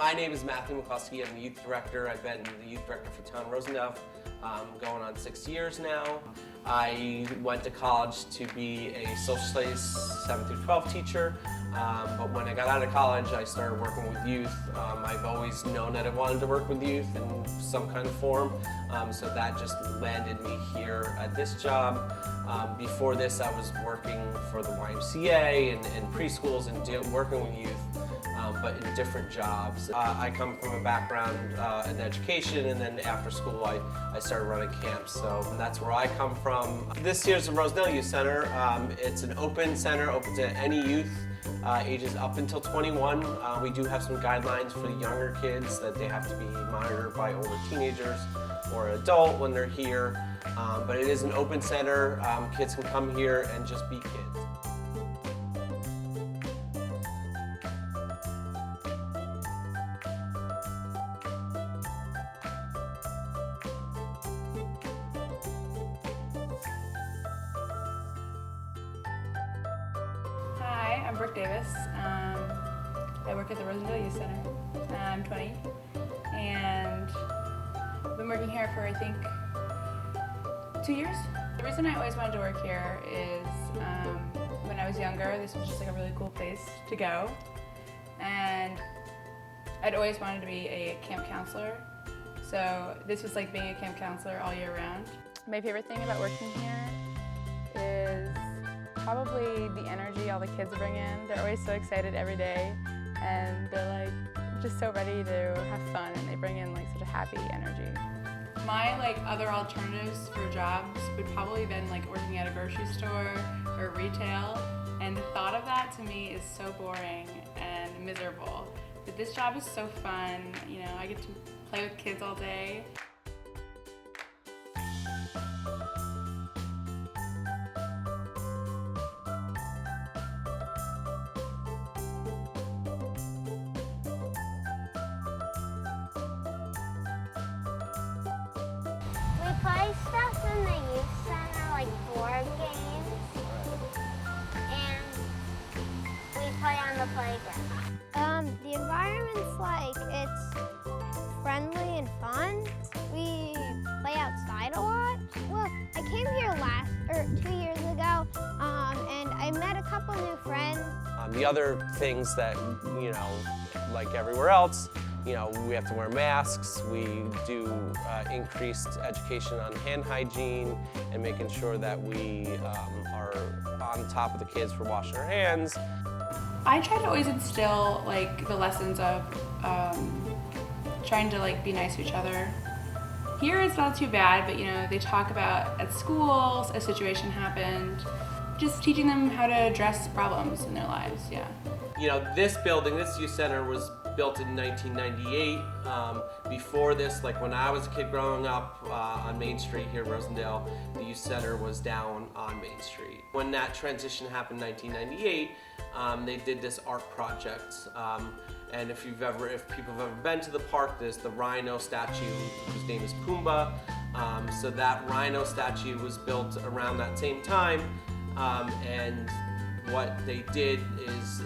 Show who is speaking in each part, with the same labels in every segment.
Speaker 1: My name is Matthew McCluskey. I'm the youth director. I've been the youth director for Town Rosendale going on 6 years now. I went to college to be a social studies 7 through 12 teacher, but when I got out of college I started working with youth. I've always known that I wanted to work with youth in some kind of form, so that just landed me here at this job. Before this I was working for the YMCA and preschools and working with youth. But in different jobs. I come from a background in education, and then after school I started running camps, so that's where I come from. This year's the Rosendale Youth Center. It's an open center, open to any youth ages up until 21. We do have some guidelines for the younger kids that they have to be monitored by older teenagers or an adult when they're here, but it is an open center. Kids can come here and just be kids.
Speaker 2: Hi, I'm Brooke Davis. I work at the Rosendale Youth Center. I'm 20, and I've been working here for I think 2 years. The reason I always wanted to work here is when I was younger, this was just like a really cool place to go, and I'd always wanted to be a camp counselor, so this was like being a camp counselor all year round. My favorite thing about working here is probably the energy all the kids bring in. They're always so excited every day, and they're like just so ready to have fun, and they bring in like such a happy energy. My other alternatives for jobs would probably been like working at a grocery store or retail, and the thought of that to me is so boring and miserable. But this job is so fun. You know, I get to play with kids all day.
Speaker 3: We play stuff in the youth center, like board games, and we play on the playground. The environment's it's friendly and fun. We play outside a lot. Well, I came here 2 years ago, and I met a couple new friends.
Speaker 1: The other things that, like everywhere else, we have to wear masks. We do increased education on hand hygiene and making sure that we are on top of the kids for washing our hands.
Speaker 2: I try to always instill the lessons of trying to be nice to each other. Here it's not too bad, but they talk about at school a situation happened, just teaching them how to address problems in their lives. Yeah.
Speaker 1: This building, this youth center, was built in 1998. Before this, when I was a kid growing up on Main Street here in Rosendale, the youth center was down on Main Street. When that transition happened in 1998, they did this art project. And if people have ever been to the park, there's the rhino statue, whose name is Pumbaa. So that rhino statue was built around that same time, and what they did is,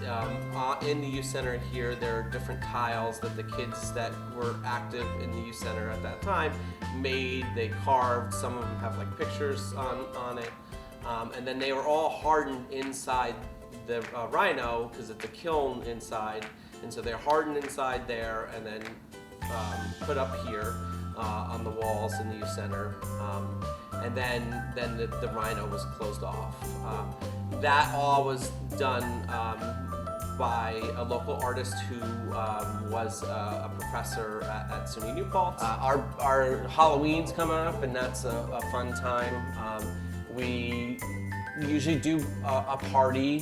Speaker 1: in the youth center here, there are different tiles that the kids that were active in the youth center at that time made. They carved. Some of them have pictures on it, and then they were all hardened inside the rhino, because it's a kiln inside, and so they're hardened inside there and then put up here on the walls in the youth center, and then the rhino was closed off. That all was done by a local artist who was a professor at SUNY New Paltz. Our Halloween's coming up, and that's a fun time. We usually do a party,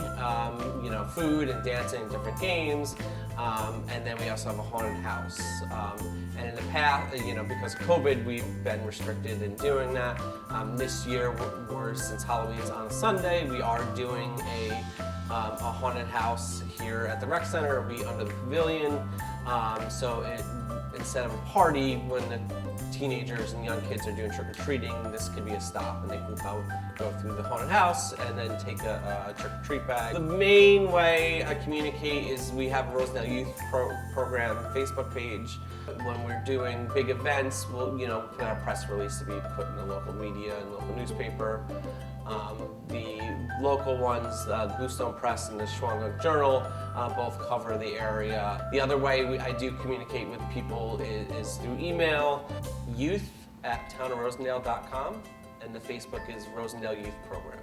Speaker 1: food and dancing and different games, and then we also have a haunted house. And in the past, because of COVID, we've been restricted in doing that. This year, since Halloween's on a Sunday, we are doing a haunted house here at the rec center. It'll be under the pavilion, so instead of a party, when the teenagers and young kids are doing trick-or-treating, this could be a stop, and they can go through the haunted house and then take a trick-or-treat bag. The main way I communicate is we have a Rosendale Youth Program Facebook page. When we're doing big events, we'll put out a press release to be put in the local media and local newspaper. The local ones, the Bluestone Press and the Shawangunk Journal, both cover the area. The other way I do communicate with people is through email, youth@townofrosendale.com, and the Facebook is Rosendale Youth Program.